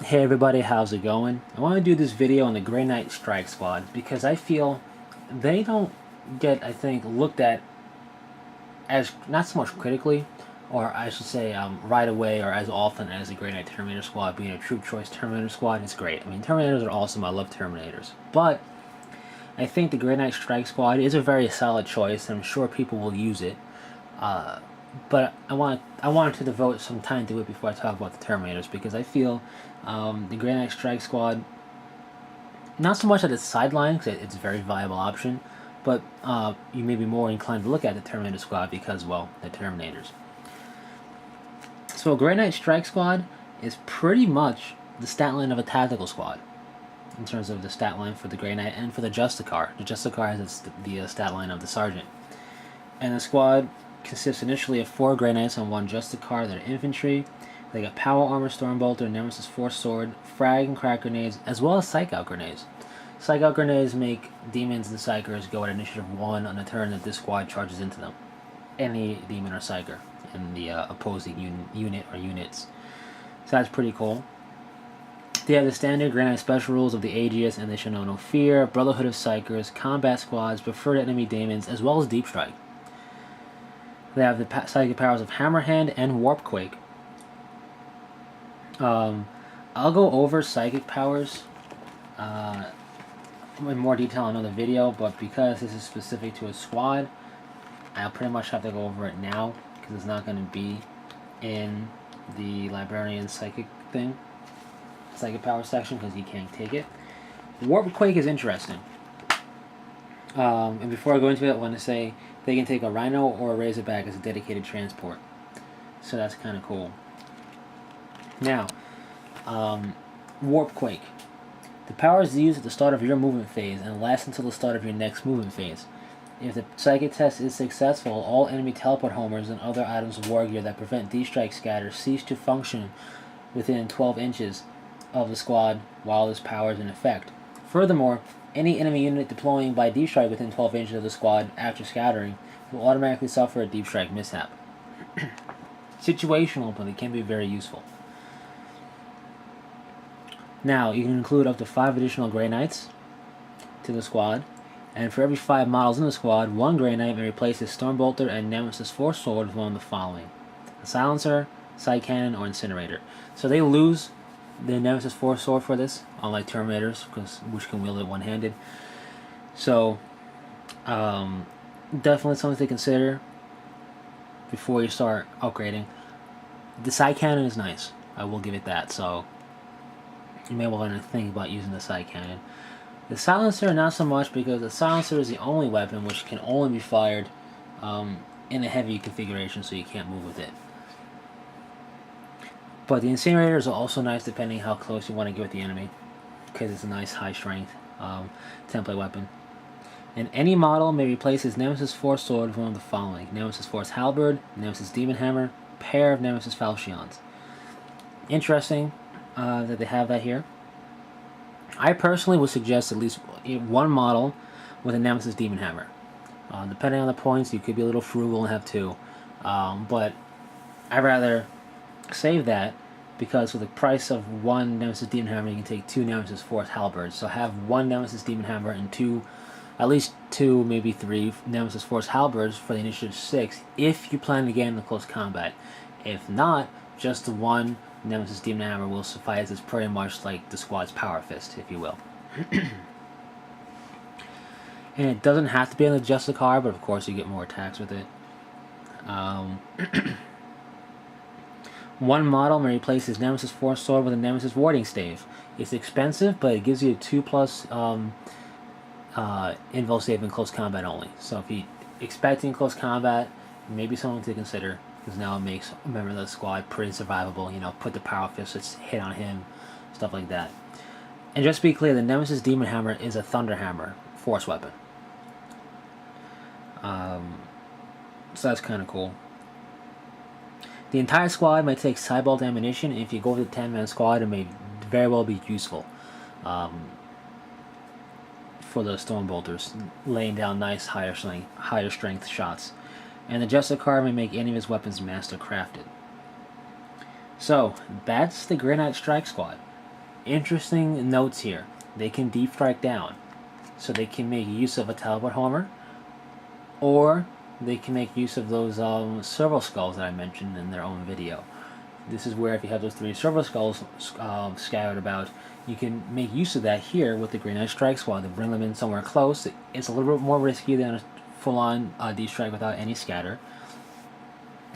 Hey everybody, how's it going? I want to do this video on the Grey Knight Strike Squad because I feel they don't get, I think, looked at as not so much critically, or I should say right away or as often as the Grey Knight Terminator Squad. Being a Troop Choice Terminator Squad is great. I mean, Terminators are awesome. I love Terminators. But I think the Grey Knight Strike Squad is a very solid choice, and I'm sure people will use it. But I wanted to devote some time to it before I talk about the Terminators because I feel the Grey Knight Strike Squad, not so much at its sideline because it's a very viable option, but you may be more inclined to look at the Terminator Squad because, well, the Terminators. So Grey Knight Strike Squad is pretty much the stat line of a tactical squad in terms of the stat line for the Grey Knight and for the Justicar. The Justicar has the stat line of the Sergeant. And the squad consists initially of 4 Grey Knights and 1 Justicar that are infantry. They got Power Armor, Stormbolter, Nemesis Force Sword, Frag and Crack Grenades, as well as Psych Out Grenades. Psych Out Grenades make Demons and Psychers go at initiative 1 on the turn that this squad charges into them. Any Demon or Psyker in the opposing unit or units. So that's pretty cool. They have the standard Grey Knight special rules of the Aegis and the Show No Fear, Brotherhood of Psychers, Combat Squads, Preferred Enemy Daemons, as well as Deep Strike. They have the psychic powers of Hammerhand and Warp Quake. I'll go over psychic powers in more detail in another video, but because this is specific to a squad, I'll pretty much have to go over it now because it's not going to be in the Librarian Psychic thing, Psychic Power section, because you can't take it. Warp Quake is interesting. And before I go into it, I want to say they can take a Rhino or a Razorback as a dedicated transport. So that's kind of cool. Now, Warp Quake. The power is used at the start of your movement phase and lasts until the start of your next movement phase. If the psychic test is successful, all enemy teleport homers and other items of war gear that prevent D-Strike scatter cease to function within 12 inches of the squad while this power is in effect. Furthermore, any enemy unit deploying by deep strike within 12 inches of the squad after scattering will automatically suffer a deep strike mishap. Situational, but it can be very useful. Now, you can include up to 5 additional Grey Knights to the squad, and for every 5 models in the squad, 1 Grey Knight may replace his Stormbolter and Nemesis Force Sword with one of the following: a Silencer, Side Cannon, or Incinerator. So they lose the Nemesis Force Sword for this, unlike Terminators, which can wield it one-handed. So, definitely something to consider before you start upgrading. The Side Cannon is nice, I will give it that, so you may want to think about using the Side Cannon. The Silencer, not so much, because the Silencer is the only weapon which can only be fired in a heavy configuration, so you can't move with it. But the Incinerator is also nice depending how close you want to get with the enemy, because it's a nice high strength template weapon. And any model may replace his Nemesis Force Sword with one of the following: Nemesis Force Halberd, Nemesis Demon Hammer, pair of Nemesis Falchions. Interesting that they have that here. I personally would suggest at least 1 model with a Nemesis Demon Hammer. Depending on the points, you could be a little frugal and have 2. But I'd rather save that, because for the price of 1 Nemesis Demon Hammer, you can take 2 Nemesis Force Halberds. So have 1 Nemesis Demon Hammer and 2, at least 2, maybe 3 Nemesis Force Halberds for the initiative 6, if you plan to get into close combat. If not, just the 1 Nemesis Demon Hammer will suffice. It's pretty much like the squad's Power Fist, if you will. And it doesn't have to be on the Justicar, but of course you get more attacks with it. 1 model may replace his Nemesis Force Sword with a Nemesis Warding Stave. It's expensive, but it gives you a 2+ invul save in close combat only. So if you're expecting close combat, maybe something to consider, because now it makes a member of the squad pretty survivable. You know, put the Power Fist hit on him, stuff like that. And just to be clear, the Nemesis Demon Hammer is a Thunder Hammer force weapon. So that's kind of cool. The entire squad might take Cybolt ammunition, and if you go with the 10-man squad, it may very well be useful for the Stormbolters, laying down nice higher strength shots. And the Justicar may make any of his weapons master crafted. So, that's the Grey Knight Strike Squad. Interesting notes here. They can deep strike down, so they can make use of a teleport homer, or they can make use of those servo skulls that I mentioned in their own video. This is where if you have those 3 servo skulls scattered about, you can make use of that here with the Grey Knight Strike Squad to bring them in somewhere close. It's a little bit more risky than a full-on deep strike without any scatter,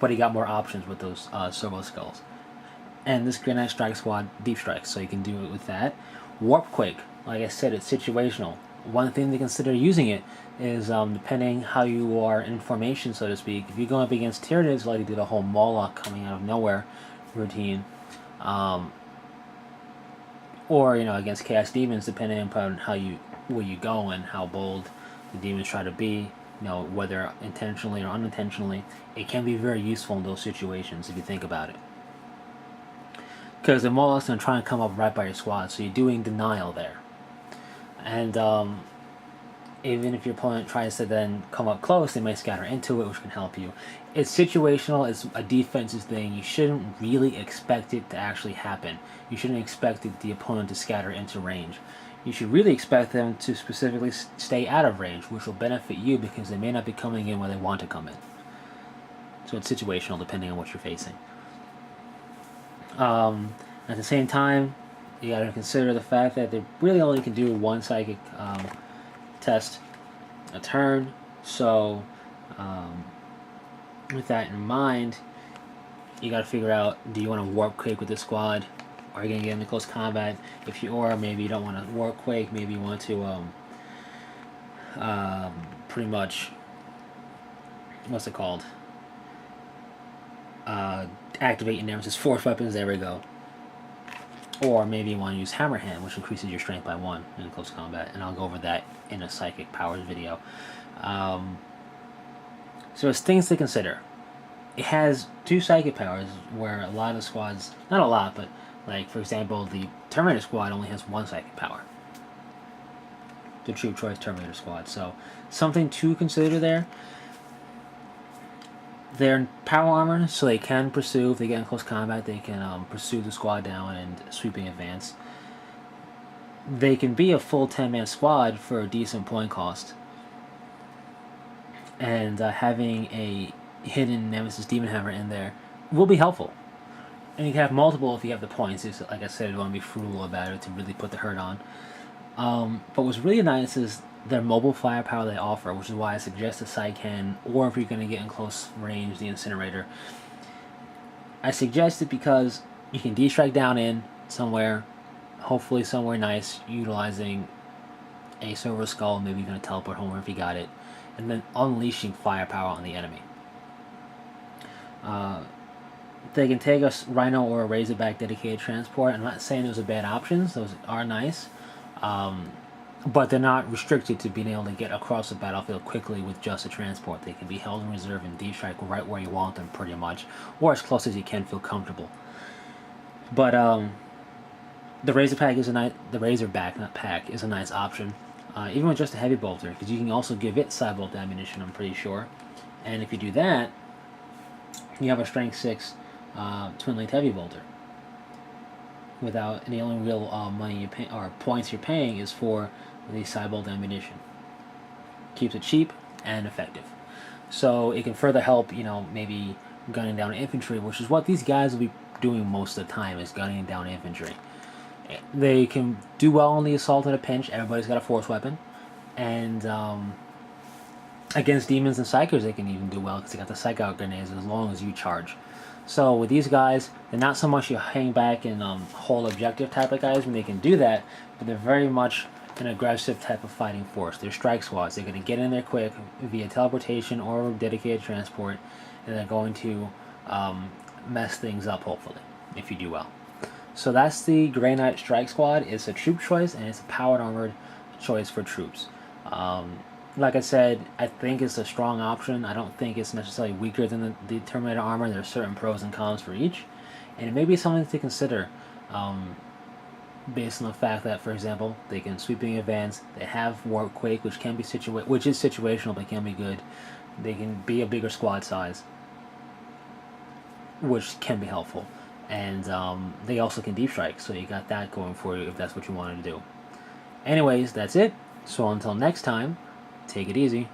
but you got more options with those servo skulls. And this Grey Knight Strike Squad deep strike, so you can do it with that. Warp Quake, like I said, it's situational. One thing to consider using it is depending how you are in formation, so to speak. If you're going up against Tyranids, like you do the whole Moloch coming out of nowhere routine, or against Chaos Demons, depending upon where you go and how bold the demons try to be, whether intentionally or unintentionally, it can be very useful in those situations if you think about it. Because the Moloch's going to try and come up right by your squad, so you're doing denial there. And even if your opponent tries to then come up close, they might scatter into it, which can help you. It's situational, it's a defensive thing. You shouldn't really expect it to actually happen. You shouldn't expect the opponent to scatter into range. You should really expect them to specifically stay out of range, which will benefit you because they may not be coming in where they want to come in. So it's situational depending on what you're facing. At the same time, you got to consider the fact that they really only can do 1 psychic test a turn. So, with that in mind, you got to figure out: do you want to Warp Quake with the squad? Are you going to get into close combat? If you are, maybe you don't want to Warp Quake. Maybe you want to pretty much, what's it called? Activate your Nemesis Force weapons. There we go. Or maybe you want to use Hammerhand, which increases your strength by 1 in close combat, and I'll go over that in a Psychic Powers video. So it's things to consider. It has 2 Psychic Powers, where a lot of squads, not a lot, but like for example, the Terminator Squad only has 1 Psychic Power. The Troop Choice Terminator Squad. So something to consider there. They're power armor, so they can pursue. If they get in close combat, they can pursue the squad down and sweeping advance. They can be a full 10-man squad for a decent point cost. And having a hidden Nemesis Demon Hammer in there will be helpful. And you can have multiple if you have the points. It's, like I said, you want to be frugal about it to really put the hurt on. But what's really nice is their mobile firepower they offer, which is why I suggest the Psycan, or if you're going to get in close range, the Incinerator. I suggest it because you can D-strike down in somewhere, hopefully somewhere nice, utilizing a Silver Skull, maybe even a Teleport Homer if you got it, and then unleashing firepower on the enemy. They can take a Rhino or a Razorback dedicated transport. I'm not saying those are bad options, those are nice. But they're not restricted to being able to get across the battlefield quickly with just a transport. They can be held in reserve and D-strike right where you want them, pretty much, or as close as you can feel comfortable. But the Razorback is a nice option, even with just a heavy bolter, because you can also give it side bolt ammunition, I'm pretty sure. And if you do that, you have a Strength 6 twin-linked heavy bolter. Without, and the only real money you pay or points you're paying is for the side bolt ammunition. Keeps it cheap and effective, so it can further help. Maybe gunning down infantry, which is what these guys will be doing most of the time, is gunning down infantry. They can do well on the assault at a pinch. Everybody's got a force weapon, and against demons and psychers, they can even do well because they got the psych out grenades as long as you charge. So with these guys, they're not so much you hang back and hold objective type of guys when they can do that, but they're very much an aggressive type of fighting force. They're strike squads. They're going to get in there quick via teleportation or dedicated transport, and they're going to mess things up, hopefully, if you do well. So that's the Grey Knight Strike Squad. It's a troop choice, and it's a powered armored choice for troops. Like I said, I think it's a strong option. I don't think it's necessarily weaker than the Terminator armor. There are certain pros and cons for each, and it may be something to consider based on the fact that, for example, they can sweeping advance. They have Warp Quake, which can be which is situational, but can be good. They can be a bigger squad size, which can be helpful, and they also can deep strike, so you got that going for you if that's what you wanted to do. Anyways, that's it. So until next time, take it easy.